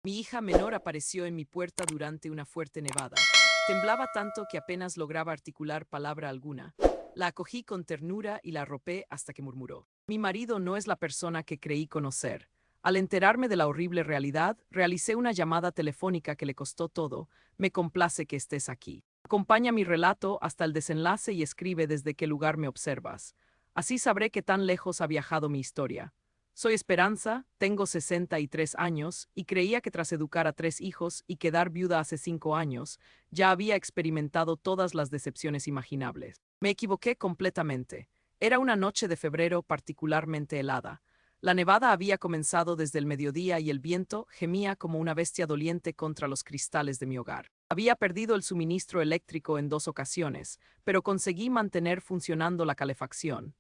Mi hija menor apareció en mi puerta durante una fuerte nevada. Temblaba tanto que apenas lograba articular palabra alguna. La acogí con ternura y la arropé hasta que murmuró. Mi marido no es la persona que creí conocer. Al enterarme de la horrible realidad, realicé una llamada telefónica que le costó todo. Me complace que estés aquí. Acompaña mi relato hasta el desenlace y escribe desde qué lugar me observas. Así sabré qué tan lejos ha viajado mi historia. Soy Esperanza, tengo 63 años y creía que tras educar a 3 hijos y quedar viuda hace 5 años, ya había experimentado todas las decepciones imaginables. Me equivoqué completamente. Era una noche de febrero particularmente helada. La nevada había comenzado desde el mediodía y el viento gemía como una bestia doliente contra los cristales de mi hogar. Había perdido el suministro eléctrico en 2 ocasiones, pero conseguí mantener funcionando la calefacción.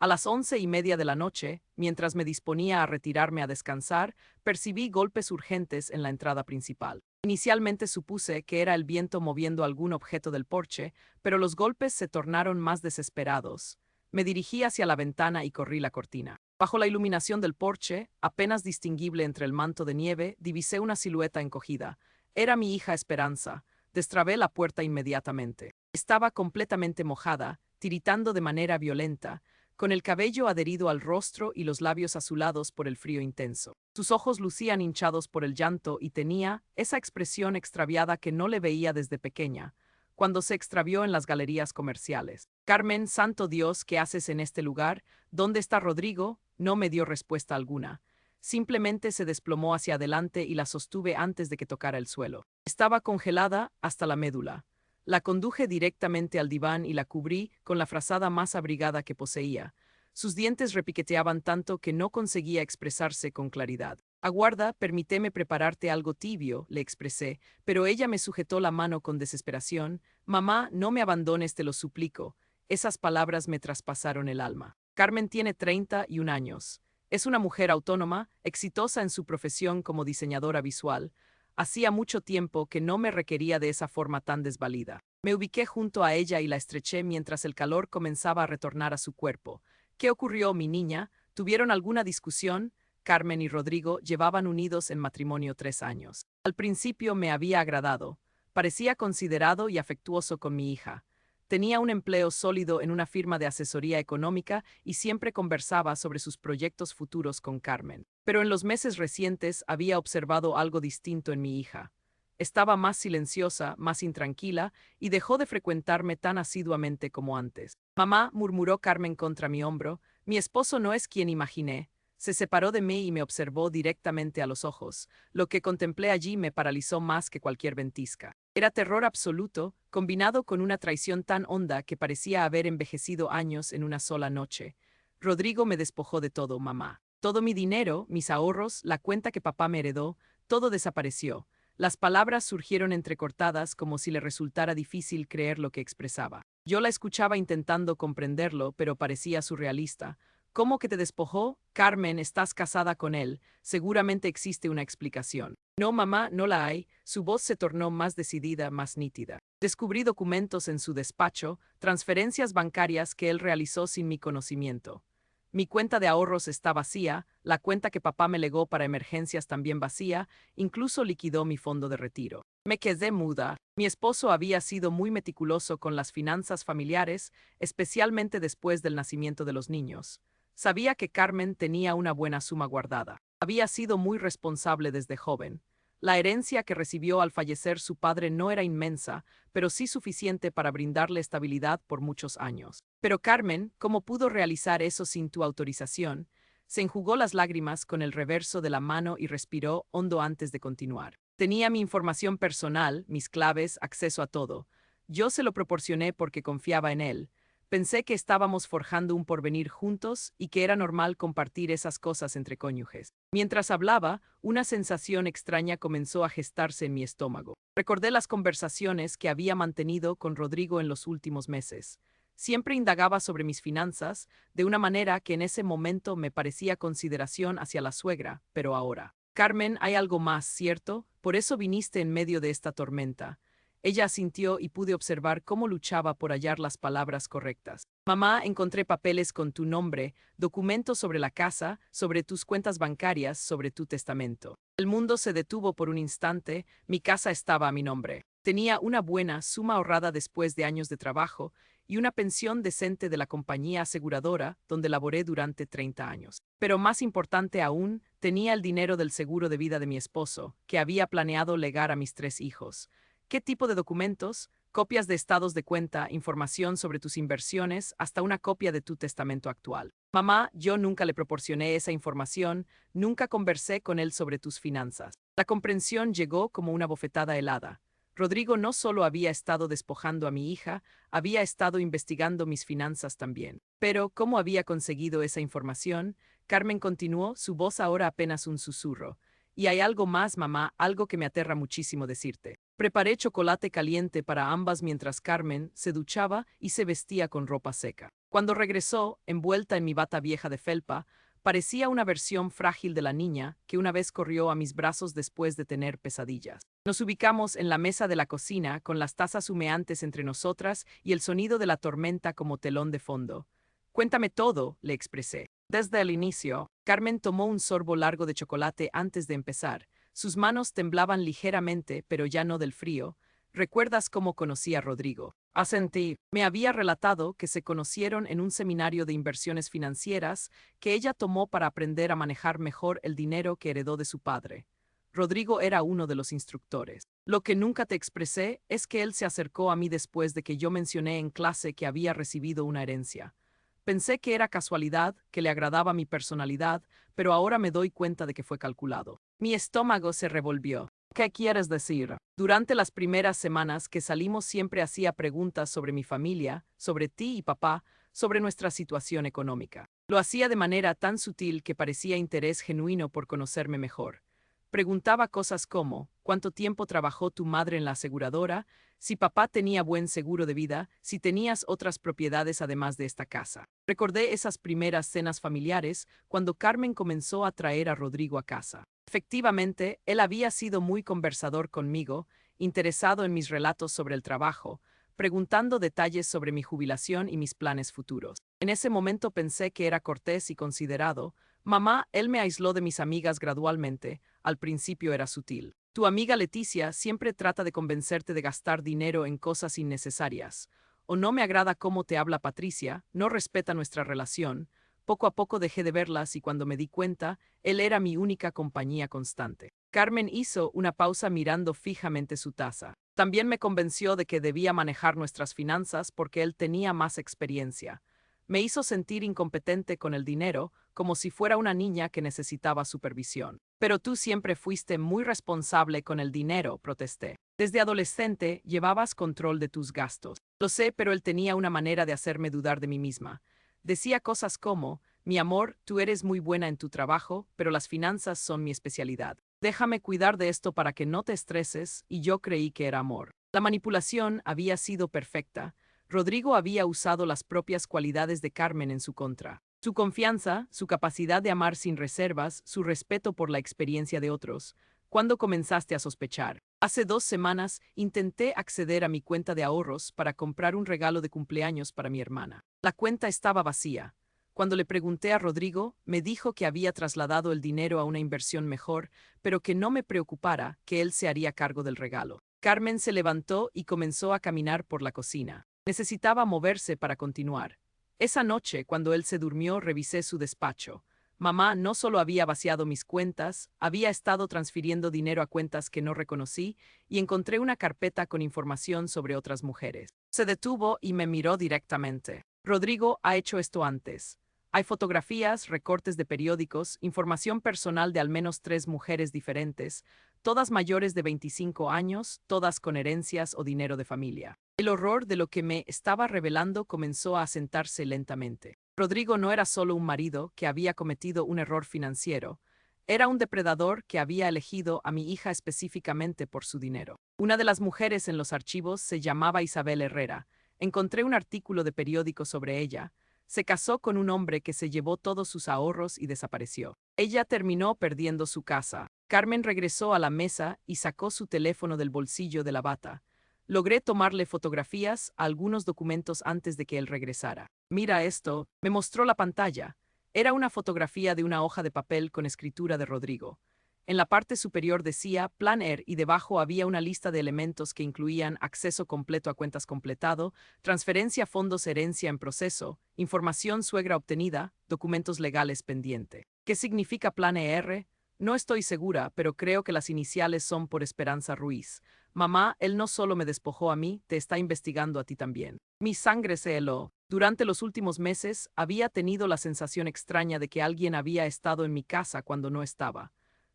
A las 11:30 de la noche, mientras me disponía a retirarme a descansar, percibí golpes urgentes en la entrada principal. Inicialmente supuse que era el viento moviendo algún objeto del porche, pero los golpes se tornaron más desesperados. Me dirigí hacia la ventana y corrí la cortina. Bajo la iluminación del porche, apenas distinguible entre el manto de nieve, divisé una silueta encogida. Era mi hija Esperanza. Destrabé la puerta inmediatamente. Estaba completamente mojada, tiritando de manera violenta, con el cabello adherido al rostro y los labios azulados por el frío intenso. Sus ojos lucían hinchados por el llanto y tenía esa expresión extraviada que no le veía desde pequeña, cuando se extravió en las galerías comerciales. Carmen, santo Dios, ¿qué haces en este lugar? ¿Dónde está Rodrigo? No me dio respuesta alguna. Simplemente se desplomó hacia adelante y la sostuve antes de que tocara el suelo. Estaba congelada hasta la médula. La conduje directamente al diván y la cubrí con la frazada más abrigada que poseía. Sus dientes repiqueteaban tanto que no conseguía expresarse con claridad. Aguarda, permíteme prepararte algo tibio, le expresé, pero ella me sujetó la mano con desesperación. Mamá, no me abandones, te lo suplico. Esas palabras me traspasaron el alma. Carmen tiene 31 años. Es una mujer autónoma, exitosa en su profesión como diseñadora visual. Hacía mucho tiempo que no me requería de esa forma tan desvalida. Me ubiqué junto a ella y la estreché mientras el calor comenzaba a retornar a su cuerpo. ¿Qué ocurrió, mi niña? ¿Tuvieron alguna discusión? Carmen y Rodrigo llevaban unidos en matrimonio 3 años. Al principio me había agradado. Parecía considerado y afectuoso con mi hija. Tenía un empleo sólido en una firma de asesoría económica y siempre conversaba sobre sus proyectos futuros con Carmen. Pero en los meses recientes había observado algo distinto en mi hija. Estaba más silenciosa, más intranquila, y dejó de frecuentarme tan asiduamente como antes. Mamá, murmuró Carmen contra mi hombro, mi esposo no es quien imaginé. Se separó de mí y me observó directamente a los ojos. Lo que contemplé allí me paralizó más que cualquier ventisca. Era terror absoluto, combinado con una traición tan honda que parecía haber envejecido años en una sola noche. Rodrigo me despojó de todo, mamá. Todo mi dinero, mis ahorros, la cuenta que papá me heredó, todo desapareció. Las palabras surgieron entrecortadas como si le resultara difícil creer lo que expresaba. Yo la escuchaba intentando comprenderlo, pero parecía surrealista. ¿Cómo que te despojó? Carmen, estás casada con él. Seguramente existe una explicación. No, mamá, no la hay. Su voz se tornó más decidida, más nítida. Descubrí documentos en su despacho, transferencias bancarias que él realizó sin mi conocimiento. Mi cuenta de ahorros está vacía, la cuenta que papá me legó para emergencias también vacía, incluso liquidó mi fondo de retiro. Me quedé muda. Mi esposo había sido muy meticuloso con las finanzas familiares, especialmente después del nacimiento de los niños. Sabía que Carmen tenía una buena suma guardada. Había sido muy responsable desde joven. La herencia que recibió al fallecer su padre no era inmensa, pero sí suficiente para brindarle estabilidad por muchos años. Pero Carmen, ¿cómo pudo realizar eso sin tu autorización? Se enjugó las lágrimas con el reverso de la mano y respiró hondo antes de continuar. Tenía mi información personal, mis claves, acceso a todo. Yo se lo proporcioné porque confiaba en él. Pensé que estábamos forjando un porvenir juntos y que era normal compartir esas cosas entre cónyuges. Mientras hablaba, una sensación extraña comenzó a gestarse en mi estómago. Recordé las conversaciones que había mantenido con Rodrigo en los últimos meses. Siempre indagaba sobre mis finanzas, de una manera que en ese momento me parecía consideración hacia la suegra, pero ahora. Carmen, hay algo más, ¿cierto? Por eso viniste en medio de esta tormenta. Ella asintió y pude observar cómo luchaba por hallar las palabras correctas. Mamá, encontré papeles con tu nombre, documentos sobre la casa, sobre tus cuentas bancarias, sobre tu testamento. El mundo se detuvo por un instante, mi casa estaba a mi nombre. Tenía una buena suma ahorrada después de años de trabajo y una pensión decente de la compañía aseguradora donde laboré durante 30 años. Pero más importante aún, tenía el dinero del seguro de vida de mi esposo, que había planeado legar a mis 3 hijos. ¿Qué tipo de documentos? Copias de estados de cuenta, información sobre tus inversiones, hasta una copia de tu testamento actual. Mamá, yo nunca le proporcioné esa información, nunca conversé con él sobre tus finanzas. La comprensión llegó como una bofetada helada. Rodrigo no solo había estado despojando a mi hija, había estado investigando mis finanzas también. Pero, ¿cómo había conseguido esa información? Carmen continuó, su voz ahora apenas un susurro. Y hay algo más, mamá, algo que me aterra muchísimo decirte. Preparé chocolate caliente para ambas mientras Carmen se duchaba y se vestía con ropa seca. Cuando regresó, envuelta en mi bata vieja de felpa, parecía una versión frágil de la niña que una vez corrió a mis brazos después de tener pesadillas. Nos ubicamos en la mesa de la cocina con las tazas humeantes entre nosotras y el sonido de la tormenta como telón de fondo. Cuéntame todo, le expresé. Desde el inicio, Carmen tomó un sorbo largo de chocolate antes de empezar. Sus manos temblaban ligeramente, pero ya no del frío. ¿Recuerdas cómo conocí a Rodrigo? Asentí. Me había relatado que se conocieron en un seminario de inversiones financieras que ella tomó para aprender a manejar mejor el dinero que heredó de su padre. Rodrigo era uno de los instructores. Lo que nunca te expresé es que él se acercó a mí después de que yo mencioné en clase que había recibido una herencia. Pensé que era casualidad, que le agradaba mi personalidad, pero ahora me doy cuenta de que fue calculado. Mi estómago se revolvió. ¿Qué quieres decir? Durante las primeras semanas que salimos siempre hacía preguntas sobre mi familia, sobre ti y papá, sobre nuestra situación económica. Lo hacía de manera tan sutil que parecía interés genuino por conocerme mejor. Preguntaba cosas como, ¿cuánto tiempo trabajó tu madre en la aseguradora? Si papá tenía buen seguro de vida, si tenías otras propiedades además de esta casa. Recordé esas primeras cenas familiares cuando Carmen comenzó a traer a Rodrigo a casa. Efectivamente, él había sido muy conversador conmigo, interesado en mis relatos sobre el trabajo, preguntando detalles sobre mi jubilación y mis planes futuros. En ese momento pensé que era cortés y considerado. Mamá, él me aisló de mis amigas gradualmente. Al principio era sutil. Tu amiga Leticia siempre trata de convencerte de gastar dinero en cosas innecesarias. O no me agrada cómo te habla Patricia, no respeta nuestra relación. Poco a poco dejé de verlas y cuando me di cuenta, él era mi única compañía constante. Carmen hizo una pausa mirando fijamente su taza. También me convenció de que debía manejar nuestras finanzas porque él tenía más experiencia. Me hizo sentir incompetente con el dinero, como si fuera una niña que necesitaba supervisión. Pero tú siempre fuiste muy responsable con el dinero, protesté. Desde adolescente llevabas control de tus gastos. Lo sé, pero él tenía una manera de hacerme dudar de mí misma. Decía cosas como, mi amor, tú eres muy buena en tu trabajo, pero las finanzas son mi especialidad. Déjame cuidar de esto para que no te estreses, y yo creí que era amor. La manipulación había sido perfecta. Rodrigo había usado las propias cualidades de Carmen en su contra. Su confianza, su capacidad de amar sin reservas, su respeto por la experiencia de otros. ¿Cuándo comenzaste a sospechar? Hace 2 semanas intenté acceder a mi cuenta de ahorros para comprar un regalo de cumpleaños para mi hermana. La cuenta estaba vacía. Cuando le pregunté a Rodrigo, me dijo que había trasladado el dinero a una inversión mejor, pero que no me preocupara, que él se haría cargo del regalo. Carmen se levantó y comenzó a caminar por la cocina. Necesitaba moverse para continuar. Esa noche, cuando él se durmió, revisé su despacho. Mamá no solo había vaciado mis cuentas, había estado transfiriendo dinero a cuentas que no reconocí y encontré una carpeta con información sobre otras mujeres. Se detuvo y me miró directamente. Rodrigo ha hecho esto antes. Hay fotografías, recortes de periódicos, información personal de al menos 3 mujeres diferentes, todas mayores de 25 años, todas con herencias o dinero de familia. El horror de lo que me estaba revelando comenzó a asentarse lentamente. Rodrigo no era solo un marido que había cometido un error financiero, era un depredador que había elegido a mi hija específicamente por su dinero. Una de las mujeres en los archivos se llamaba Isabel Herrera. Encontré un artículo de periódico sobre ella. Se casó con un hombre que se llevó todos sus ahorros y desapareció. Ella terminó perdiendo su casa. Carmen regresó a la mesa y sacó su teléfono del bolsillo de la bata. Logré tomarle fotografías a algunos documentos antes de que él regresara. Mira esto, me mostró la pantalla. Era una fotografía de una hoja de papel con escritura de Rodrigo. En la parte superior decía Plan Air y debajo había una lista de elementos que incluían acceso completo a cuentas completado, transferencia a fondos herencia en proceso, información suegra obtenida, documentos legales pendiente. ¿Qué significa Plan ER? No estoy segura, pero creo que las iniciales son por Esperanza Ruiz. Mamá, él no solo me despojó a mí, te está investigando a ti también. Mi sangre se heló. Durante los últimos meses había tenido la sensación extraña de que alguien había estado en mi casa cuando no estaba.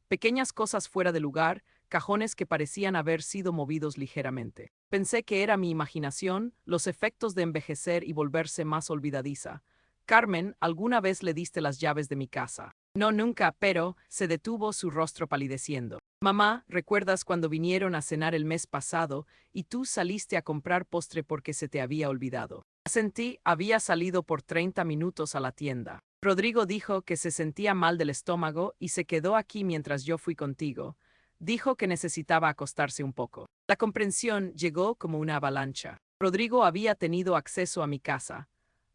Pequeñas cosas fuera de lugar, cajones que parecían haber sido movidos ligeramente. Pensé que era mi imaginación, los efectos de envejecer y volverse más olvidadiza. Carmen, ¿alguna vez le diste las llaves de mi casa? No, nunca, pero se detuvo su rostro palideciendo. Mamá, ¿recuerdas cuando vinieron a cenar el mes pasado y tú saliste a comprar postre porque se te había olvidado? Sentí, había salido por 30 minutos a la tienda. Rodrigo dijo que se sentía mal del estómago y se quedó aquí mientras yo fui contigo. Dijo que necesitaba acostarse un poco. La comprensión llegó como una avalancha. Rodrigo había tenido acceso a mi casa.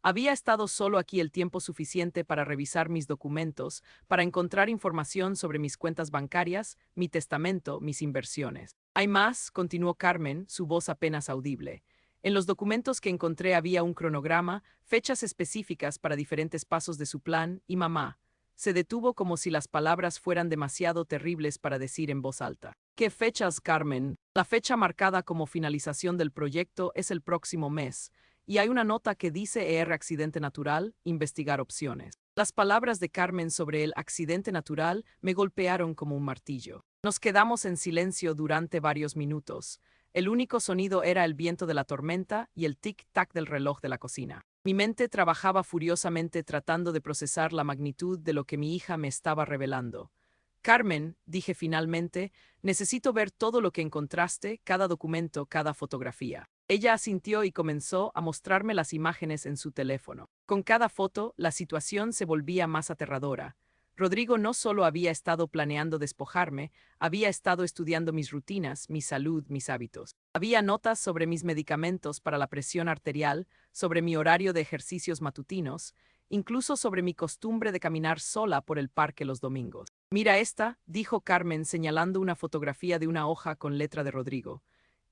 Había estado solo aquí el tiempo suficiente para revisar mis documentos, para encontrar información sobre mis cuentas bancarias, mi testamento, mis inversiones. Hay más, continuó Carmen, su voz apenas audible. En los documentos que encontré había un cronograma, fechas específicas para diferentes pasos de su plan, y mamá. Se detuvo como si las palabras fueran demasiado terribles para decir en voz alta. ¿Qué fechas, Carmen? La fecha marcada como finalización del proyecto es el próximo mes, y hay una nota que dice accidente natural, investigar opciones. Las palabras de Carmen sobre el accidente natural me golpearon como un martillo. Nos quedamos en silencio durante varios minutos. El único sonido era el viento de la tormenta y el tic-tac del reloj de la cocina. Mi mente trabajaba furiosamente tratando de procesar la magnitud de lo que mi hija me estaba revelando. Carmen, dije finalmente, necesito ver todo lo que encontraste, cada documento, cada fotografía. Ella asintió y comenzó a mostrarme las imágenes en su teléfono. Con cada foto, la situación se volvía más aterradora. Rodrigo no solo había estado planeando despojarme, había estado estudiando mis rutinas, mi salud, mis hábitos. Había notas sobre mis medicamentos para la presión arterial, sobre mi horario de ejercicios matutinos, incluso sobre mi costumbre de caminar sola por el parque los domingos. Mira esta, dijo Carmen señalando una fotografía de una hoja con letra de Rodrigo.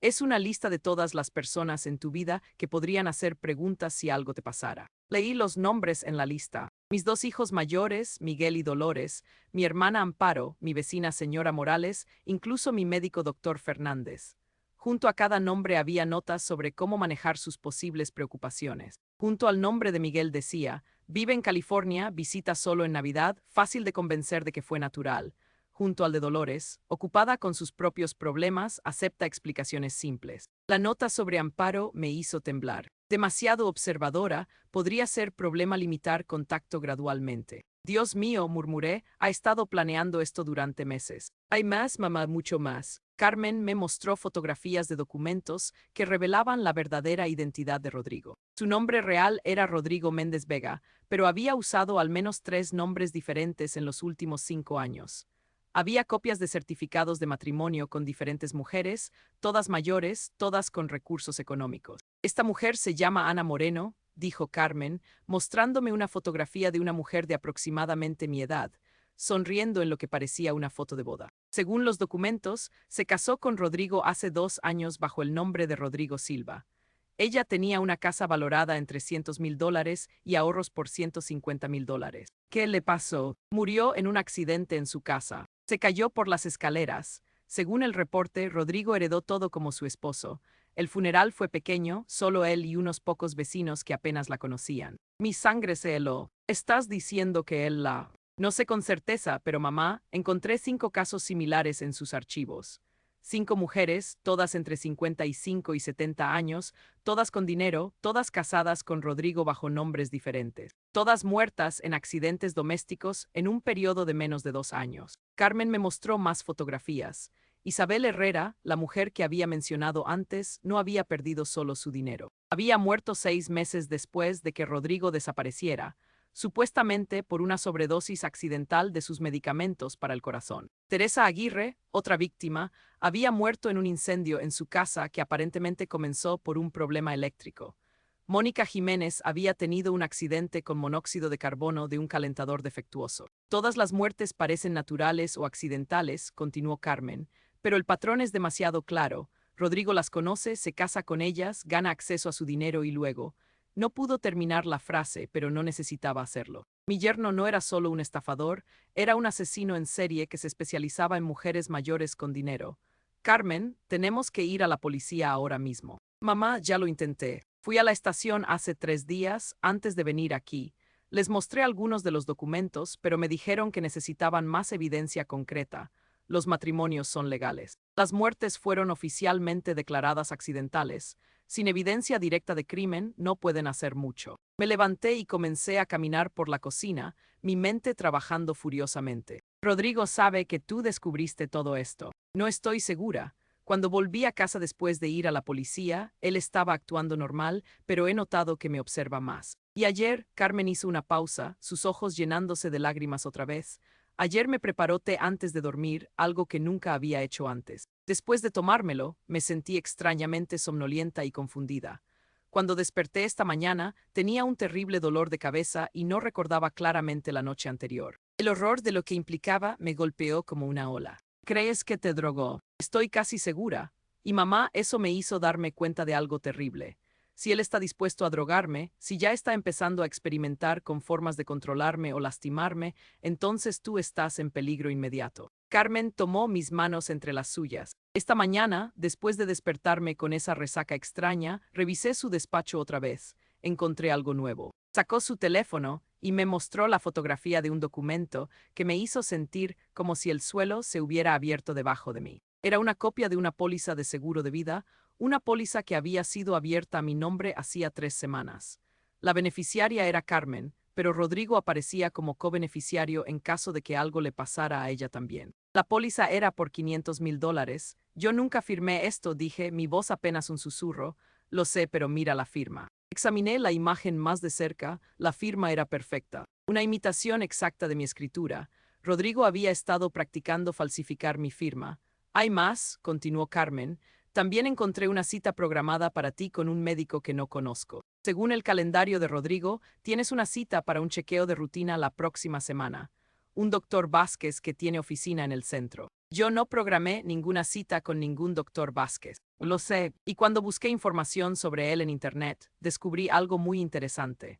Es una lista de todas las personas en tu vida que podrían hacer preguntas si algo te pasara. Leí los nombres en la lista. Mis dos hijos mayores, Miguel y Dolores, mi hermana Amparo, mi vecina señora Morales, incluso mi médico doctor Fernández. Junto a cada nombre había notas sobre cómo manejar sus posibles preocupaciones. Junto al nombre de Miguel decía, vive en California, visita solo en Navidad, fácil de convencer de que fue natural. Junto al de Dolores, ocupada con sus propios problemas, acepta explicaciones simples. La nota sobre Amparo me hizo temblar. Demasiado observadora, podría ser problema limitar contacto gradualmente. Dios mío, murmuré, ha estado planeando esto durante meses. Hay más, mamá, mucho más. Carmen me mostró fotografías de documentos que revelaban la verdadera identidad de Rodrigo. Su nombre real era Rodrigo Méndez Vega, pero había usado al menos 3 nombres diferentes en los últimos 5 años. Había copias de certificados de matrimonio con diferentes mujeres, todas mayores, todas con recursos económicos. Esta mujer se llama Ana Moreno, dijo Carmen, mostrándome una fotografía de una mujer de aproximadamente mi edad, sonriendo en lo que parecía una foto de boda. Según los documentos, se casó con Rodrigo hace 2 años bajo el nombre de Rodrigo Silva. Ella tenía una casa valorada en $300,000 y ahorros por $150,000. ¿Qué le pasó? Murió en un accidente en su casa. Se cayó por las escaleras. Según el reporte, Rodrigo heredó todo como su esposo. El funeral fue pequeño, solo él y unos pocos vecinos que apenas la conocían. Mi sangre se heló. ¿Estás diciendo que él la...? No sé con certeza, pero mamá, encontré 5 casos similares en sus archivos. 5 mujeres, todas entre 55 y 70 años, todas con dinero, todas casadas con Rodrigo bajo nombres diferentes. Todas muertas en accidentes domésticos en un periodo de menos de 2 años. Carmen me mostró más fotografías. Isabel Herrera, la mujer que había mencionado antes, no había perdido solo su dinero. Había muerto 6 meses después de que Rodrigo desapareciera. supuestamente por una sobredosis accidental de sus medicamentos para el corazón. Teresa Aguirre, otra víctima, había muerto en un incendio en su casa que aparentemente comenzó por un problema eléctrico. Mónica Jiménez había tenido un accidente con monóxido de carbono de un calentador defectuoso. Todas las muertes parecen naturales o accidentales, continuó Carmen, pero el patrón es demasiado claro. Rodrigo las conoce, se casa con ellas, gana acceso a su dinero y luego. No pudo terminar la frase, pero no necesitaba hacerlo. Mi yerno no era solo un estafador, era un asesino en serie que se especializaba en mujeres mayores con dinero. Carmen, tenemos que ir a la policía ahora mismo. Mamá, ya lo intenté. Fui a la estación hace 3 días, antes de venir aquí. Les mostré algunos de los documentos, pero me dijeron que necesitaban más evidencia concreta. Los matrimonios son legales. Las muertes fueron oficialmente declaradas accidentales. Sin evidencia directa de crimen, no pueden hacer mucho. Me levanté y comencé a caminar por la cocina, mi mente trabajando furiosamente. Rodrigo sabe que tú descubriste todo esto. No estoy segura. Cuando volví a casa después de ir a la policía, él estaba actuando normal, pero he notado que me observa más. Y ayer, Carmen hizo una pausa, sus ojos llenándose de lágrimas otra vez. Ayer me preparó té antes de dormir, algo que nunca había hecho antes. Después de tomármelo, me sentí extrañamente somnolienta y confundida. Cuando desperté esta mañana, tenía un terrible dolor de cabeza y no recordaba claramente la noche anterior. El horror de lo que implicaba me golpeó como una ola. ¿Crees que te drogó? Estoy casi segura. Y mamá, eso me hizo darme cuenta de algo terrible. Si él está dispuesto a drogarme, si ya está empezando a experimentar con formas de controlarme o lastimarme, entonces tú estás en peligro inmediato. Carmen tomó mis manos entre las suyas. Esta mañana, después de despertarme con esa resaca extraña, revisé su despacho otra vez. Encontré algo nuevo. Sacó su teléfono y me mostró la fotografía de un documento que me hizo sentir como si el suelo se hubiera abierto debajo de mí. Era una copia de una póliza de seguro de vida, una póliza que había sido abierta a mi nombre hacía 3 semanas. La beneficiaria era Carmen, pero Rodrigo aparecía como cobeneficiario en caso de que algo le pasara a ella también. La póliza era por $500,000. Yo nunca firmé esto, dije, mi voz apenas un susurro. Lo sé, pero mira la firma. Examiné la imagen más de cerca, la firma era perfecta. Una imitación exacta de mi escritura. Rodrigo había estado practicando falsificar mi firma. Hay más, continuó Carmen. También encontré una cita programada para ti con un médico que no conozco. Según el calendario de Rodrigo, tienes una cita para un chequeo de rutina la próxima semana. Un doctor Vázquez que tiene oficina en el centro. Yo no programé ninguna cita con ningún doctor Vázquez. Lo sé, y cuando busqué información sobre él en Internet, descubrí algo muy interesante.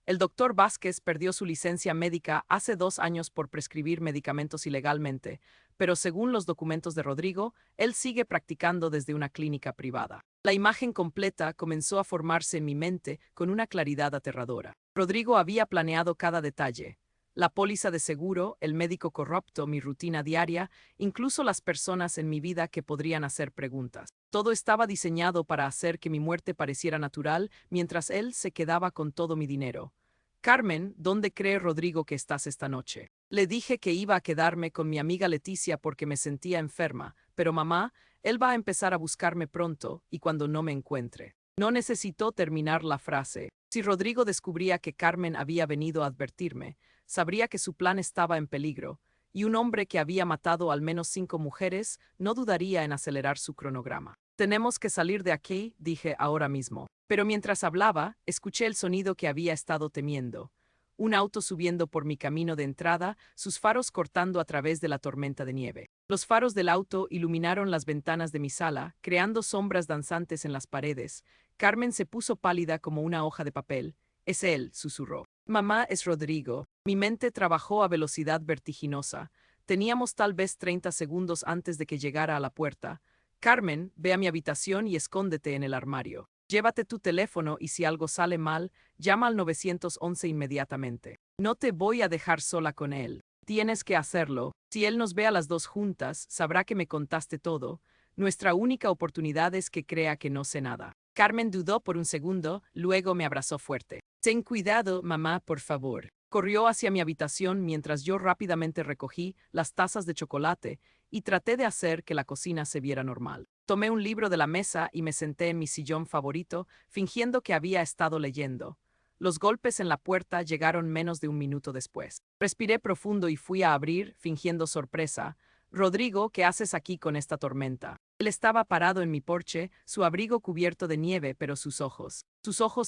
El doctor Vázquez perdió su licencia médica hace 2 años por prescribir medicamentos ilegalmente, pero según los documentos de Rodrigo, él sigue practicando desde una clínica privada. La imagen completa comenzó a formarse en mi mente con una claridad aterradora. Rodrigo había planeado cada detalle. La póliza de seguro, el médico corrupto, mi rutina diaria, incluso las personas en mi vida que podrían hacer preguntas. Todo estaba diseñado para hacer que mi muerte pareciera natural mientras él se quedaba con todo mi dinero. Carmen, ¿dónde cree Rodrigo que estás esta noche? Le dije que iba a quedarme con mi amiga Leticia porque me sentía enferma, pero mamá, él va a empezar a buscarme pronto y cuando no me encuentre. No necesitó terminar la frase. Si Rodrigo descubría que Carmen había venido a advertirme, sabría que su plan estaba en peligro, y un hombre que había matado al menos 5 mujeres no dudaría en acelerar su cronograma. Tenemos que salir de aquí, dije ahora mismo. Pero mientras hablaba, escuché el sonido que había estado temiendo. Un auto subiendo por mi camino de entrada, sus faros cortando a través de la tormenta de nieve. Los faros del auto iluminaron las ventanas de mi sala, creando sombras danzantes en las paredes. Carmen se puso pálida como una hoja de papel. Es él, susurró. Mamá, es Rodrigo. Mi mente trabajó a velocidad vertiginosa. Teníamos tal vez 30 segundos antes de que llegara a la puerta. Carmen, ve a mi habitación y escóndete en el armario. Llévate tu teléfono y si algo sale mal, llama al 911 inmediatamente. No te voy a dejar sola con él. Tienes que hacerlo. Si él nos ve a las dos juntas, sabrá que me contaste todo. Nuestra única oportunidad es que crea que no sé nada. Carmen dudó por un segundo, luego me abrazó fuerte. Ten cuidado, mamá, por favor. Corrió hacia mi habitación mientras yo rápidamente recogí las tazas de chocolate y traté de hacer que la cocina se viera normal. Tomé un libro de la mesa y me senté en mi sillón favorito, fingiendo que había estado leyendo. Los golpes en la puerta llegaron menos de un minuto después. Respiré profundo y fui a abrir, fingiendo sorpresa. Rodrigo, ¿qué haces aquí con esta tormenta? Él estaba parado en mi porche, su abrigo cubierto de nieve, pero sus ojos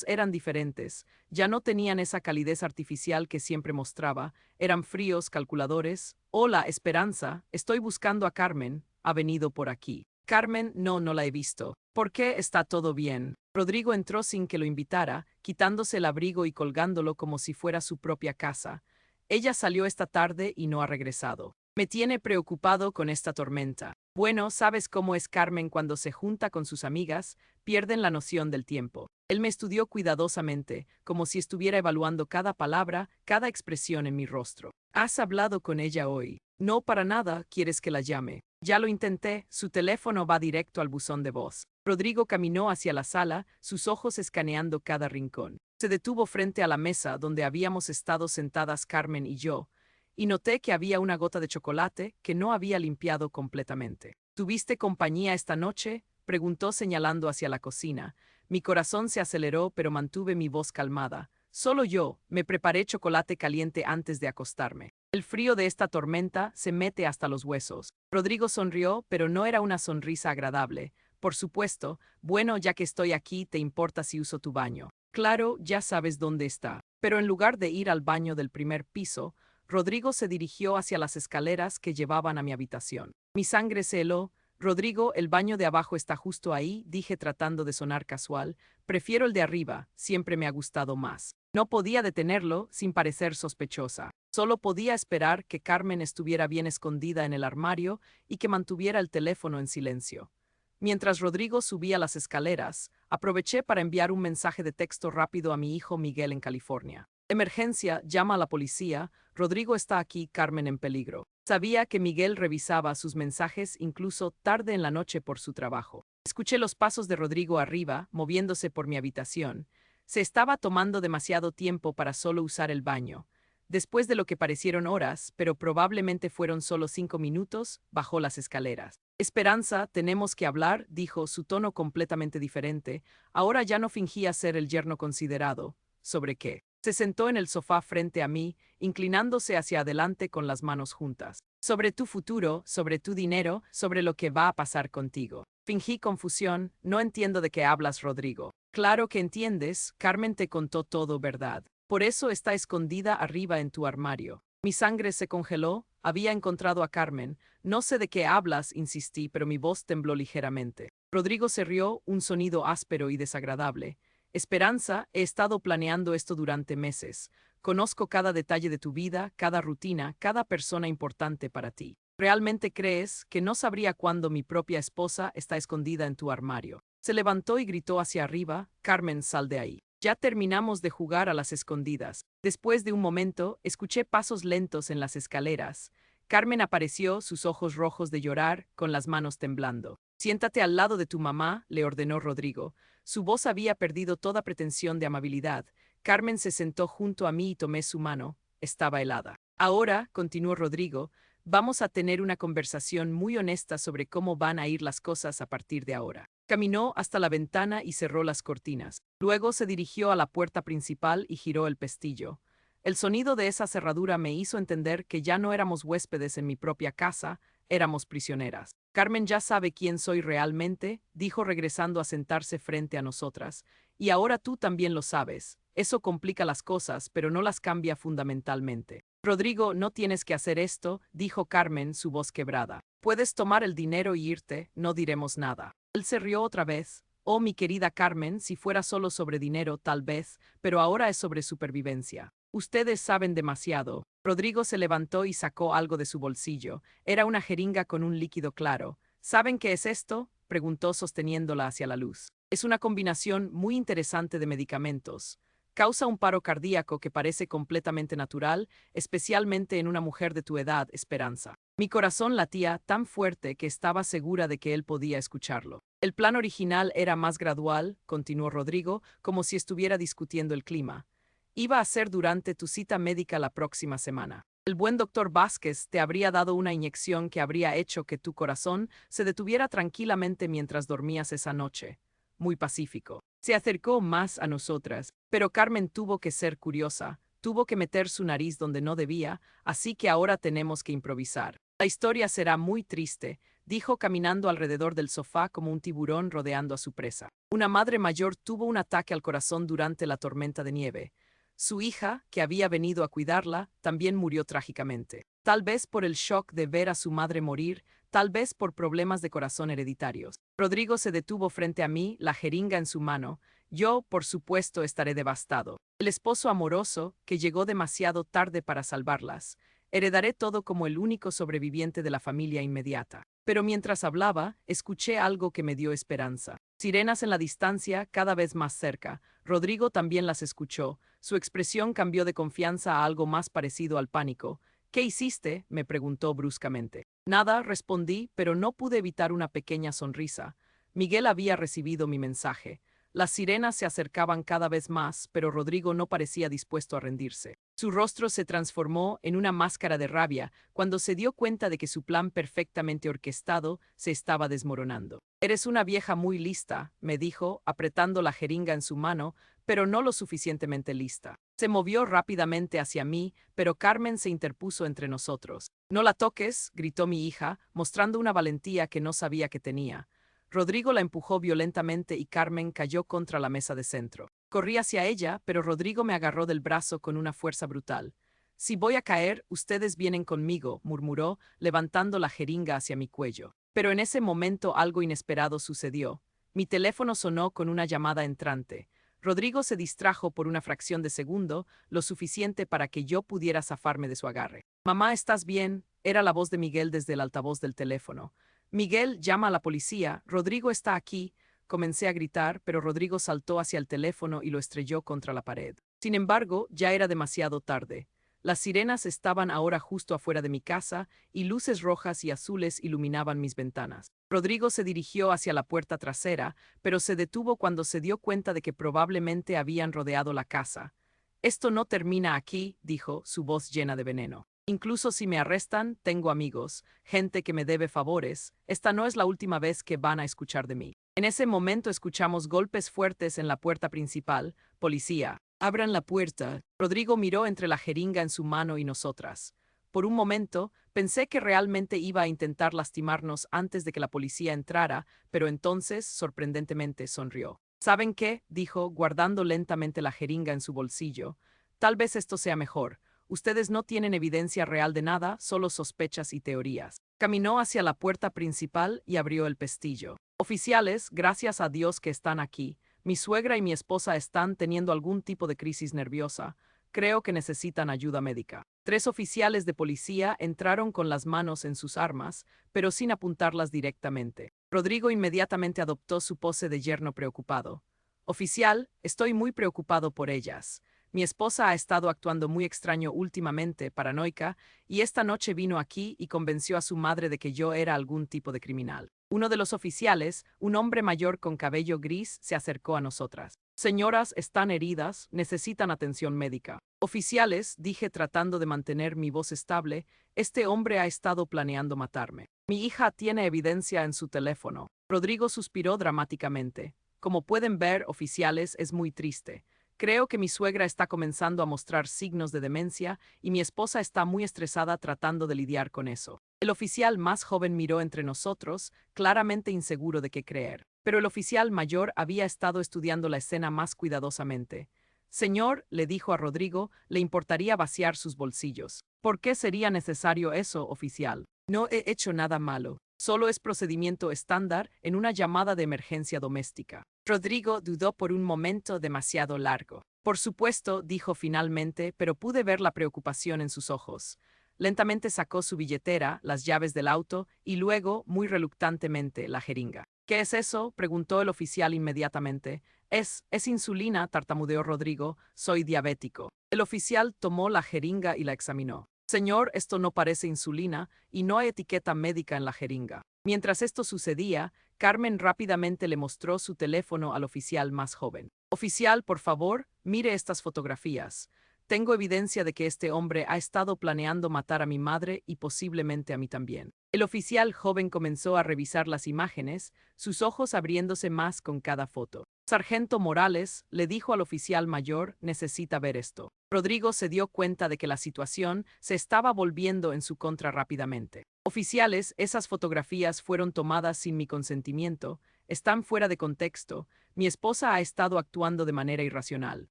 eran diferentes. Ya no tenían esa calidez artificial que siempre mostraba, eran fríos, calculadores. Hola, Esperanza, estoy buscando a Carmen, ha venido por aquí. Carmen, no la he visto. ¿Por qué está todo bien? Rodrigo entró sin que lo invitara, quitándose el abrigo y colgándolo como si fuera su propia casa. Ella salió esta tarde y no ha regresado. Me tiene preocupado con esta tormenta. Bueno, sabes cómo es Carmen cuando se junta con sus amigas, pierden la noción del tiempo. Él me estudió cuidadosamente, como si estuviera evaluando cada palabra, cada expresión en mi rostro. ¿Has hablado con ella hoy? No, para nada, ¿quieres que la llame? Ya lo intenté, su teléfono va directo al buzón de voz. Rodrigo caminó hacia la sala, sus ojos escaneando cada rincón. Se detuvo frente a la mesa donde habíamos estado sentadas Carmen y yo, y noté que había una gota de chocolate que no había limpiado completamente. ¿Tuviste compañía esta noche?, preguntó señalando hacia la cocina. Mi corazón se aceleró, pero mantuve mi voz calmada. Solo yo, me preparé chocolate caliente antes de acostarme. El frío de esta tormenta se mete hasta los huesos. Rodrigo sonrió, pero no era una sonrisa agradable. Por supuesto, bueno, ya que estoy aquí, ¿te importa si uso tu baño? Claro, ya sabes dónde está. Pero en lugar de ir al baño del primer piso, Rodrigo se dirigió hacia las escaleras que llevaban a mi habitación. Mi sangre se heló. Rodrigo, el baño de abajo está justo ahí, dije tratando de sonar casual. Prefiero el de arriba, siempre me ha gustado más. No podía detenerlo sin parecer sospechosa. Solo podía esperar que Carmen estuviera bien escondida en el armario y que mantuviera el teléfono en silencio. Mientras Rodrigo subía las escaleras, aproveché para enviar un mensaje de texto rápido a mi hijo Miguel en California. Emergencia, llama a la policía, Rodrigo está aquí, Carmen en peligro. Sabía que Miguel revisaba sus mensajes incluso tarde en la noche por su trabajo. Escuché los pasos de Rodrigo arriba, moviéndose por mi habitación. Se estaba tomando demasiado tiempo para solo usar el baño. Después de lo que parecieron horas, pero probablemente fueron solo 5 minutos, bajó las escaleras. Esperanza, tenemos que hablar, dijo, su tono completamente diferente. Ahora ya no fingía ser el yerno considerado. ¿Sobre qué? Se sentó en el sofá frente a mí, inclinándose hacia adelante con las manos juntas. Sobre tu futuro, sobre tu dinero, sobre lo que va a pasar contigo. Fingí confusión, no entiendo de qué hablas, Rodrigo. Claro que entiendes, Carmen te contó todo, ¿verdad? Por eso está escondida arriba en tu armario. Mi sangre se congeló, había encontrado a Carmen. No sé de qué hablas, insistí, pero mi voz tembló ligeramente. Rodrigo se rió, un sonido áspero y desagradable. Esperanza, he estado planeando esto durante meses. Conozco cada detalle de tu vida, cada rutina, cada persona importante para ti. ¿Realmente crees que no sabría cuándo mi propia esposa está escondida en tu armario? Se levantó y gritó hacia arriba, Carmen, sal de ahí. Ya terminamos de jugar a las escondidas. Después de un momento, escuché pasos lentos en las escaleras. Carmen apareció, sus ojos rojos de llorar, con las manos temblando. Siéntate al lado de tu mamá, le ordenó Rodrigo. Su voz había perdido toda pretensión de amabilidad. Carmen se sentó junto a mí y tomé su mano. Estaba helada. Ahora, continuó Rodrigo, vamos a tener una conversación muy honesta sobre cómo van a ir las cosas a partir de ahora. Caminó hasta la ventana y cerró las cortinas. Luego se dirigió a la puerta principal y giró el pestillo. El sonido de esa cerradura me hizo entender que ya no éramos huéspedes en mi propia casa, éramos prisioneras. Carmen ya sabe quién soy realmente, dijo regresando a sentarse frente a nosotras. Y ahora tú también lo sabes. Eso complica las cosas, pero no las cambia fundamentalmente. Rodrigo, no tienes que hacer esto, dijo Carmen, su voz quebrada. Puedes tomar el dinero y irte, no diremos nada. Él se rió otra vez. Oh, mi querida Carmen, si fuera solo sobre dinero, tal vez, pero ahora es sobre supervivencia. Ustedes saben demasiado. Rodrigo se levantó y sacó algo de su bolsillo. Era una jeringa con un líquido claro. ¿Saben qué es esto?, preguntó sosteniéndola hacia la luz. Es una combinación muy interesante de medicamentos. Causa un paro cardíaco que parece completamente natural, especialmente en una mujer de tu edad, Esperanza. Mi corazón latía tan fuerte que estaba segura de que él podía escucharlo. El plan original era más gradual, continuó Rodrigo, como si estuviera discutiendo el clima. Iba a ser durante tu cita médica la próxima semana. El buen doctor Vázquez te habría dado una inyección que habría hecho que tu corazón se detuviera tranquilamente mientras dormías esa noche. muy pacífico. Se acercó más a nosotras, pero Carmen tuvo que ser curiosa, tuvo que meter su nariz donde no debía, así que ahora tenemos que improvisar. La historia será muy triste, dijo caminando alrededor del sofá como un tiburón rodeando a su presa. Una madre mayor tuvo un ataque al corazón durante la tormenta de nieve. Su hija, que había venido a cuidarla, también murió trágicamente. Tal vez por el shock de ver a su madre morir, tal vez por problemas de corazón hereditarios. Rodrigo se detuvo frente a mí, la jeringa en su mano. Yo, por supuesto, estaré devastado. El esposo amoroso, que llegó demasiado tarde para salvarlas. Heredaré todo como el único sobreviviente de la familia inmediata. Pero mientras hablaba, escuché algo que me dio esperanza. Sirenas en la distancia, cada vez más cerca. Rodrigo también las escuchó. Su expresión cambió de confianza a algo más parecido al pánico. ¿Qué hiciste?, me preguntó bruscamente. Nada, respondí, pero no pude evitar una pequeña sonrisa. Miguel había recibido mi mensaje. Las sirenas se acercaban cada vez más, pero Rodrigo no parecía dispuesto a rendirse. Su rostro se transformó en una máscara de rabia cuando se dio cuenta de que su plan perfectamente orquestado se estaba desmoronando. Eres una vieja muy lista, me dijo, apretando la jeringa en su mano, pero no lo suficientemente lista. Se movió rápidamente hacia mí, pero Carmen se interpuso entre nosotros. No la toques, gritó mi hija, mostrando una valentía que no sabía que tenía. Rodrigo la empujó violentamente y Carmen cayó contra la mesa de centro. Corrí hacia ella, pero Rodrigo me agarró del brazo con una fuerza brutal. Si voy a caer, ustedes vienen conmigo, murmuró, levantando la jeringa hacia mi cuello. Pero en ese momento algo inesperado sucedió. Mi teléfono sonó con una llamada entrante. Rodrigo se distrajo por una fracción de segundo, lo suficiente para que yo pudiera zafarme de su agarre. Mamá, ¿estás bien? Era la voz de Miguel desde el altavoz del teléfono. Miguel, llama a la policía. Rodrigo está aquí. Comencé a gritar, pero Rodrigo saltó hacia el teléfono y lo estrelló contra la pared. Sin embargo, ya era demasiado tarde. Las sirenas estaban ahora justo afuera de mi casa y luces rojas y azules iluminaban mis ventanas. Rodrigo se dirigió hacia la puerta trasera, pero se detuvo cuando se dio cuenta de que probablemente habían rodeado la casa. Esto no termina aquí, dijo, su voz llena de veneno. Incluso si me arrestan, tengo amigos, gente que me debe favores. Esta no es la última vez que van a escuchar de mí. En ese momento escuchamos golpes fuertes en la puerta principal. Policía, abran la puerta. Rodrigo miró entre la jeringa en su mano y nosotras. Por un momento, pensé que realmente iba a intentar lastimarnos antes de que la policía entrara, pero entonces, sorprendentemente, sonrió. ¿Saben qué?, dijo, guardando lentamente la jeringa en su bolsillo. Tal vez esto sea mejor. Ustedes no tienen evidencia real de nada, solo sospechas y teorías. Caminó hacia la puerta principal y abrió el pestillo. Oficiales, gracias a Dios que están aquí. Mi suegra y mi esposa están teniendo algún tipo de crisis nerviosa. Creo que necesitan ayuda médica. 3 oficiales de policía entraron con las manos en sus armas, pero sin apuntarlas directamente. Rodrigo inmediatamente adoptó su pose de yerno preocupado. Oficial, estoy muy preocupado por ellas. Mi esposa ha estado actuando muy extraño últimamente, paranoica, y esta noche vino aquí y convenció a su madre de que yo era algún tipo de criminal. Uno de los oficiales, un hombre mayor con cabello gris, se acercó a nosotras. Señoras, están heridas, necesitan atención médica. Oficiales, dije tratando de mantener mi voz estable, este hombre ha estado planeando matarme. Mi hija tiene evidencia en su teléfono. Rodrigo suspiró dramáticamente. Como pueden ver, oficiales, es muy triste. Creo que mi suegra está comenzando a mostrar signos de demencia y mi esposa está muy estresada tratando de lidiar con eso. El oficial más joven miró entre nosotros, claramente inseguro de qué creer. Pero el oficial mayor había estado estudiando la escena más cuidadosamente. Señor, le dijo a Rodrigo, le importaría vaciar sus bolsillos. ¿Por qué sería necesario eso, oficial? No he hecho nada malo. Solo es procedimiento estándar en una llamada de emergencia doméstica. Rodrigo dudó por un momento demasiado largo. Por supuesto, dijo finalmente, pero pude ver la preocupación en sus ojos. Lentamente sacó su billetera, las llaves del auto y luego, muy reluctantemente, la jeringa. ¿Qué es eso?, preguntó el oficial inmediatamente. Es insulina, tartamudeó Rodrigo. Soy diabético. El oficial tomó la jeringa y la examinó. Señor, esto no parece insulina y no hay etiqueta médica en la jeringa. Mientras esto sucedía, Carmen rápidamente le mostró su teléfono al oficial más joven. Oficial, por favor, mire estas fotografías. Tengo evidencia de que este hombre ha estado planeando matar a mi madre y posiblemente a mí también. El oficial joven comenzó a revisar las imágenes, sus ojos abriéndose más con cada foto. Sargento Morales le dijo al oficial mayor, necesita ver esto. Rodrigo se dio cuenta de que la situación se estaba volviendo en su contra rápidamente. Oficiales, esas fotografías fueron tomadas sin mi consentimiento, están fuera de contexto, mi esposa ha estado actuando de manera irracional.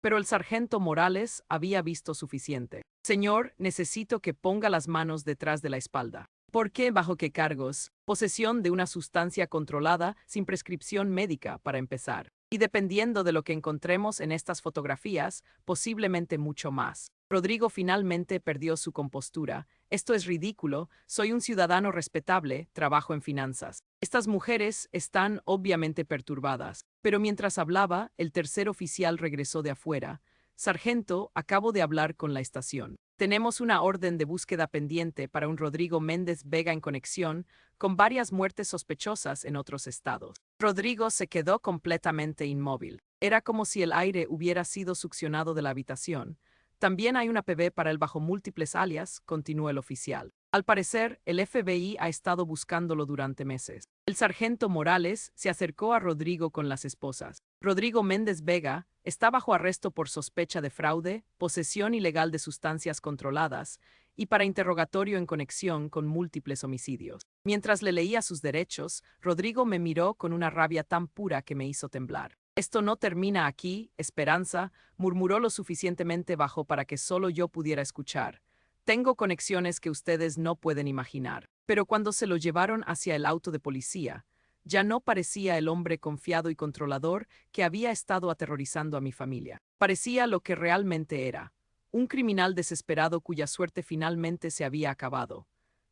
Pero el sargento Morales había visto suficiente. Señor, necesito que ponga las manos detrás de la espalda. ¿Por qué? ¿Bajo qué cargos? Posesión de una sustancia controlada sin prescripción médica, para empezar. Y dependiendo de lo que encontremos en estas fotografías, posiblemente mucho más. Rodrigo finalmente perdió su compostura. Esto es ridículo, soy un ciudadano respetable, trabajo en finanzas. Estas mujeres están obviamente perturbadas. Pero mientras hablaba, el tercer oficial regresó de afuera. Sargento, acabo de hablar con la estación. Tenemos una orden de búsqueda pendiente para un Rodrigo Méndez Vega en conexión con varias muertes sospechosas en otros estados. Rodrigo se quedó completamente inmóvil. Era como si el aire hubiera sido succionado de la habitación. También hay una PB para él bajo múltiples alias, continuó el oficial. Al parecer, el FBI ha estado buscándolo durante meses. El sargento Morales se acercó a Rodrigo con las esposas. Rodrigo Méndez Vega está bajo arresto por sospecha de fraude, posesión ilegal de sustancias controladas y para interrogatorio en conexión con múltiples homicidios. Mientras le leía sus derechos, Rodrigo me miró con una rabia tan pura que me hizo temblar. Esto no termina aquí, Esperanza, murmuró lo suficientemente bajo para que solo yo pudiera escuchar. Tengo conexiones que ustedes no pueden imaginar. Pero cuando se lo llevaron hacia el auto de policía, ya no parecía el hombre confiado y controlador que había estado aterrorizando a mi familia. Parecía lo que realmente era, un criminal desesperado cuya suerte finalmente se había acabado.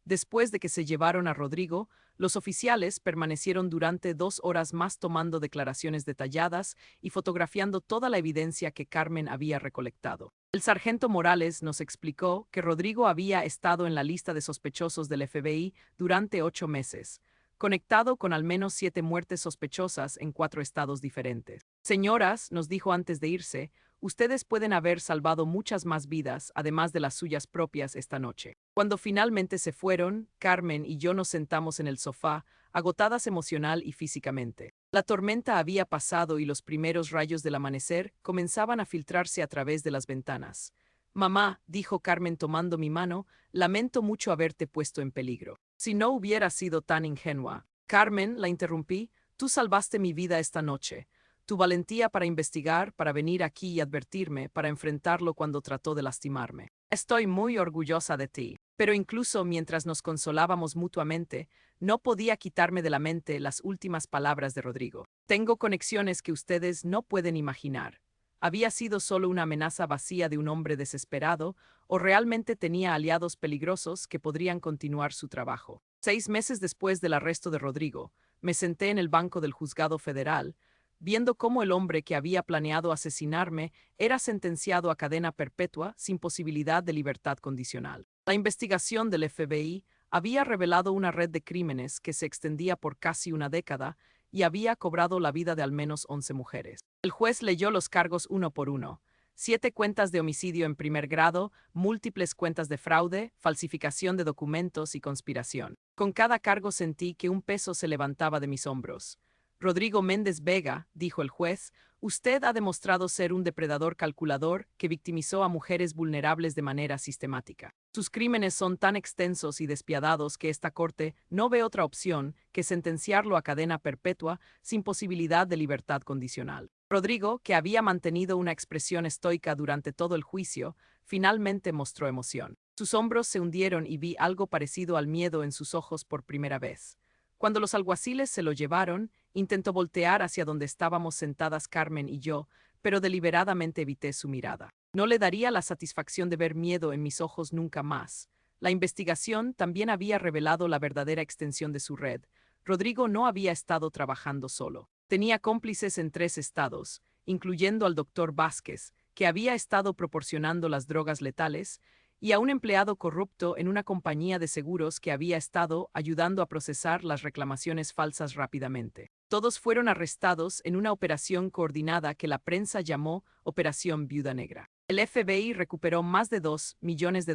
Después de que se llevaron a Rodrigo, los oficiales permanecieron durante 2 horas más tomando declaraciones detalladas y fotografiando toda la evidencia que Carmen había recolectado. El sargento Morales nos explicó que Rodrigo había estado en la lista de sospechosos del FBI durante 8 meses, conectado con al menos 7 muertes sospechosas en 4 estados diferentes. Señoras, nos dijo antes de irse, ustedes pueden haber salvado muchas más vidas, además de las suyas propias esta noche. Cuando finalmente se fueron, Carmen y yo nos sentamos en el sofá, agotadas emocional y físicamente. La tormenta había pasado y los primeros rayos del amanecer comenzaban a filtrarse a través de las ventanas. Mamá, dijo Carmen tomando mi mano, lamento mucho haberte puesto en peligro. Si no hubiera sido tan ingenua. Carmen, la interrumpí, tú salvaste mi vida esta noche. Tu valentía para investigar, para venir aquí y advertirme, para enfrentarlo cuando trató de lastimarme. Estoy muy orgullosa de ti. Pero incluso mientras nos consolábamos mutuamente, no podía quitarme de la mente las últimas palabras de Rodrigo. Tengo conexiones que ustedes no pueden imaginar. ¿Había sido solo una amenaza vacía de un hombre desesperado o realmente tenía aliados peligrosos que podrían continuar su trabajo? 6 meses después del arresto de Rodrigo, me senté en el banco del juzgado federal, viendo cómo el hombre que había planeado asesinarme era sentenciado a cadena perpetua sin posibilidad de libertad condicional. La investigación del FBI había revelado una red de crímenes que se extendía por casi una década y había cobrado la vida de al menos 11 mujeres. El juez leyó los cargos uno por uno. 7 cuentas de homicidio en primer grado, múltiples cuentas de fraude, falsificación de documentos y conspiración. Con cada cargo sentí que un peso se levantaba de mis hombros. Rodrigo Méndez Vega, dijo el juez, usted ha demostrado ser un depredador calculador que victimizó a mujeres vulnerables de manera sistemática. Sus crímenes son tan extensos y despiadados que esta corte no ve otra opción que sentenciarlo a cadena perpetua sin posibilidad de libertad condicional. Rodrigo, que había mantenido una expresión estoica durante todo el juicio, finalmente mostró emoción. Sus hombros se hundieron y vi algo parecido al miedo en sus ojos por primera vez. Cuando los alguaciles se lo llevaron, intentó voltear hacia donde estábamos sentadas Carmen y yo, pero deliberadamente evité su mirada. No le daría la satisfacción de ver miedo en mis ojos nunca más. La investigación también había revelado la verdadera extensión de su red. Rodrigo no había estado trabajando solo. Tenía cómplices en 3 estados, incluyendo al doctor Vázquez, que había estado proporcionando las drogas letales, y a un empleado corrupto en una compañía de seguros que había estado ayudando a procesar las reclamaciones falsas rápidamente. Todos fueron arrestados en una operación coordinada que la prensa llamó Operación Viuda Negra. El FBI recuperó más de $2 millones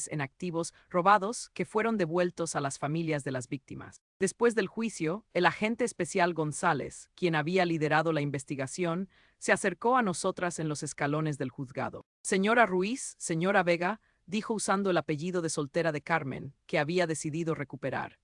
en activos robados que fueron devueltos a las familias de las víctimas. Después del juicio, el agente especial González, quien había liderado la investigación, se acercó a nosotras en los escalones del juzgado. Señora Ruiz, señora Vega, dijo usando el apellido de soltera de Carmen, que había decidido recuperar.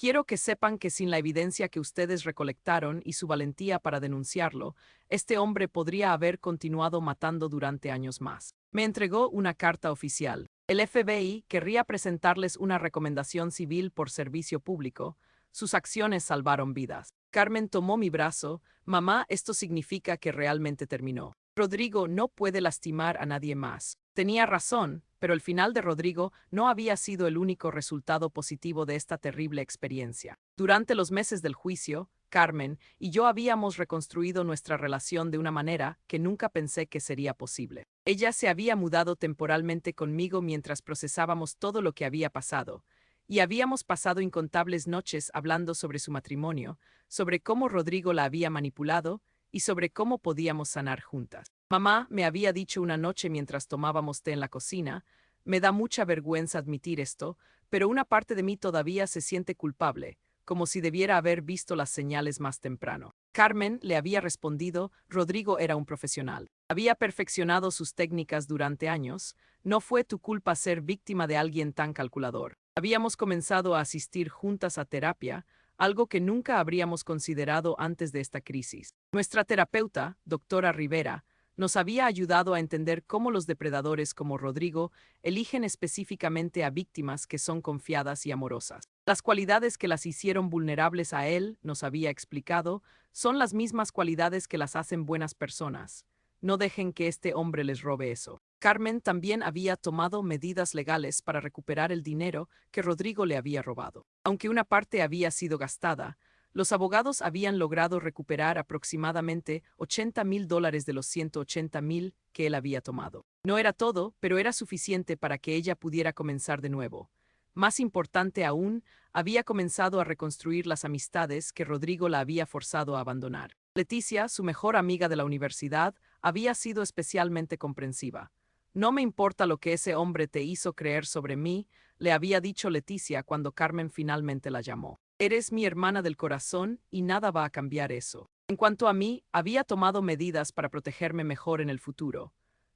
Quiero que sepan que sin la evidencia que ustedes recolectaron y su valentía para denunciarlo, este hombre podría haber continuado matando durante años más. Me entregó una carta oficial. El FBI querría presentarles una recomendación civil por servicio público. Sus acciones salvaron vidas. Carmen tomó mi brazo. Mamá, esto significa que realmente terminó. Rodrigo no puede lastimar a nadie más. Tenía razón, pero el final de Rodrigo no había sido el único resultado positivo de esta terrible experiencia. Durante los meses del juicio, Carmen y yo habíamos reconstruido nuestra relación de una manera que nunca pensé que sería posible. Ella se había mudado temporalmente conmigo mientras procesábamos todo lo que había pasado, y habíamos pasado incontables noches hablando sobre su matrimonio, sobre cómo Rodrigo la había manipulado y sobre cómo podíamos sanar juntas. Mamá me había dicho una noche mientras tomábamos té en la cocina: me da mucha vergüenza admitir esto, pero una parte de mí todavía se siente culpable, como si debiera haber visto las señales más temprano. Carmen le había respondido: Rodrigo era un profesional. Había perfeccionado sus técnicas durante años. No fue tu culpa ser víctima de alguien tan calculador. Habíamos comenzado a asistir juntas a terapia, algo que nunca habríamos considerado antes de esta crisis. Nuestra terapeuta, doctora Rivera, nos había ayudado a entender cómo los depredadores como Rodrigo eligen específicamente a víctimas que son confiadas y amorosas. Las cualidades que las hicieron vulnerables a él, nos había explicado, son las mismas cualidades que las hacen buenas personas. No dejen que este hombre les robe eso. Carmen también había tomado medidas legales para recuperar el dinero que Rodrigo le había robado. Aunque una parte había sido gastada, los abogados habían logrado recuperar aproximadamente $80,000 de los $180,000 que él había tomado. No era todo, pero era suficiente para que ella pudiera comenzar de nuevo. Más importante aún, había comenzado a reconstruir las amistades que Rodrigo la había forzado a abandonar. Leticia, su mejor amiga de la universidad, había sido especialmente comprensiva. No me importa lo que ese hombre te hizo creer sobre mí, le había dicho Leticia cuando Carmen finalmente la llamó. Eres mi hermana del corazón y nada va a cambiar eso. En cuanto a mí, había tomado medidas para protegerme mejor en el futuro.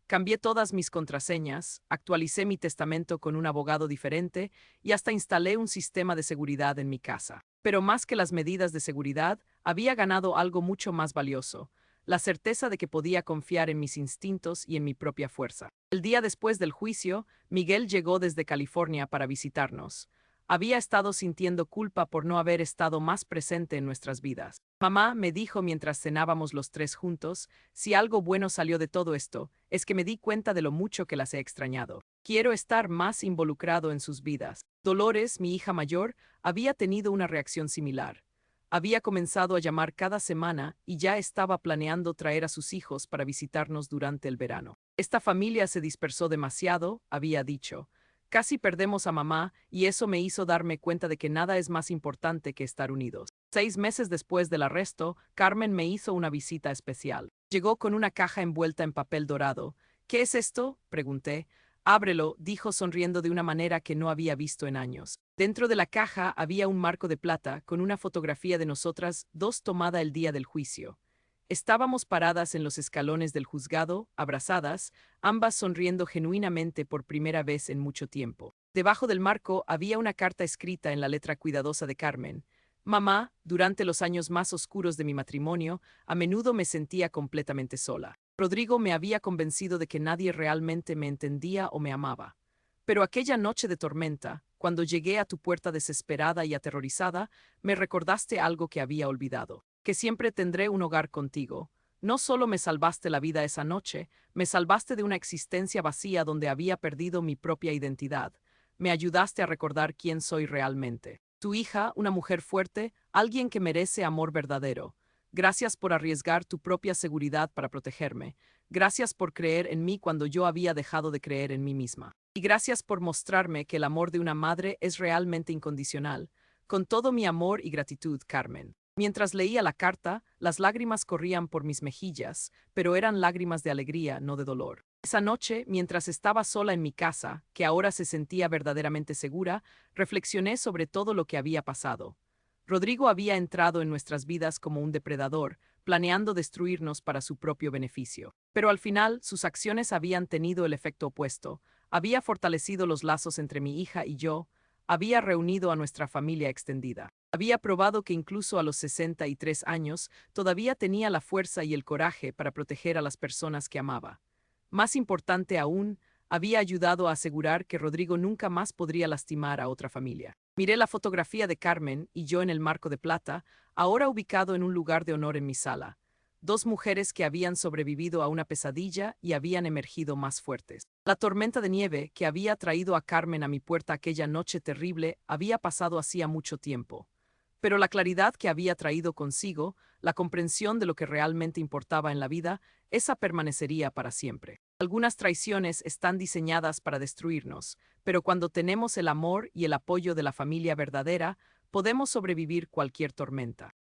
Cambié todas mis contraseñas, actualicé mi testamento con un abogado diferente y hasta instalé un sistema de seguridad en mi casa. Pero más que las medidas de seguridad, había ganado algo mucho más valioso: la certeza de que podía confiar en mis instintos y en mi propia fuerza. El día después del juicio, Miguel llegó desde California para visitarnos. Había estado sintiendo culpa por no haber estado más presente en nuestras vidas. Mamá me dijo mientras cenábamos los tres juntos: si algo bueno salió de todo esto, es que me di cuenta de lo mucho que las he extrañado. Quiero estar más involucrado en sus vidas. Dolores, mi hija mayor, había tenido una reacción similar. Había comenzado a llamar cada semana y ya estaba planeando traer a sus hijos para visitarnos durante el verano. Esta familia se dispersó demasiado, había dicho. Casi perdemos a mamá y eso me hizo darme cuenta de que nada es más importante que estar unidos. 6 meses después del arresto, Carmen me hizo una visita especial. Llegó con una caja envuelta en papel dorado. ¿Qué es esto?, pregunté. Ábrelo, dijo sonriendo de una manera que no había visto en años. Dentro de la caja había un marco de plata con una fotografía de nosotras dos tomada el día del juicio. Estábamos paradas en los escalones del juzgado, abrazadas, ambas sonriendo genuinamente por primera vez en mucho tiempo. Debajo del marco había una carta escrita en la letra cuidadosa de Carmen. Mamá, durante los años más oscuros de mi matrimonio, a menudo me sentía completamente sola. Rodrigo me había convencido de que nadie realmente me entendía o me amaba. Pero aquella noche de tormenta, cuando llegué a tu puerta desesperada y aterrorizada, me recordaste algo que había olvidado: que siempre tendré un hogar contigo. No solo me salvaste la vida esa noche, me salvaste de una existencia vacía donde había perdido mi propia identidad. Me ayudaste a recordar quién soy realmente. Tu hija, una mujer fuerte, alguien que merece amor verdadero. Gracias por arriesgar tu propia seguridad para protegerme. Gracias por creer en mí cuando yo había dejado de creer en mí misma. Y gracias por mostrarme que el amor de una madre es realmente incondicional. Con todo mi amor y gratitud, Carmen. Mientras leía la carta, las lágrimas corrían por mis mejillas, pero eran lágrimas de alegría, no de dolor. Esa noche, mientras estaba sola en mi casa, que ahora se sentía verdaderamente segura, reflexioné sobre todo lo que había pasado. Rodrigo había entrado en nuestras vidas como un depredador, planeando destruirnos para su propio beneficio. Pero al final, sus acciones habían tenido el efecto opuesto. Había fortalecido los lazos entre mi hija y yo, había reunido a nuestra familia extendida. Había probado que incluso a los 63 años todavía tenía la fuerza y el coraje para proteger a las personas que amaba. Más importante aún, había ayudado a asegurar que Rodrigo nunca más podría lastimar a otra familia. Miré la fotografía de Carmen y yo en el marco de plata, ahora ubicado en un lugar de honor en mi sala. Dos mujeres que habían sobrevivido a una pesadilla y habían emergido más fuertes. La tormenta de nieve que había traído a Carmen a mi puerta aquella noche terrible había pasado hacía mucho tiempo. Pero la claridad que había traído consigo, la comprensión de lo que realmente importaba en la vida, esa permanecería para siempre. Algunas traiciones están diseñadas para destruirnos, pero cuando tenemos el amor y el apoyo de la familia verdadera, podemos sobrevivir cualquier tormenta.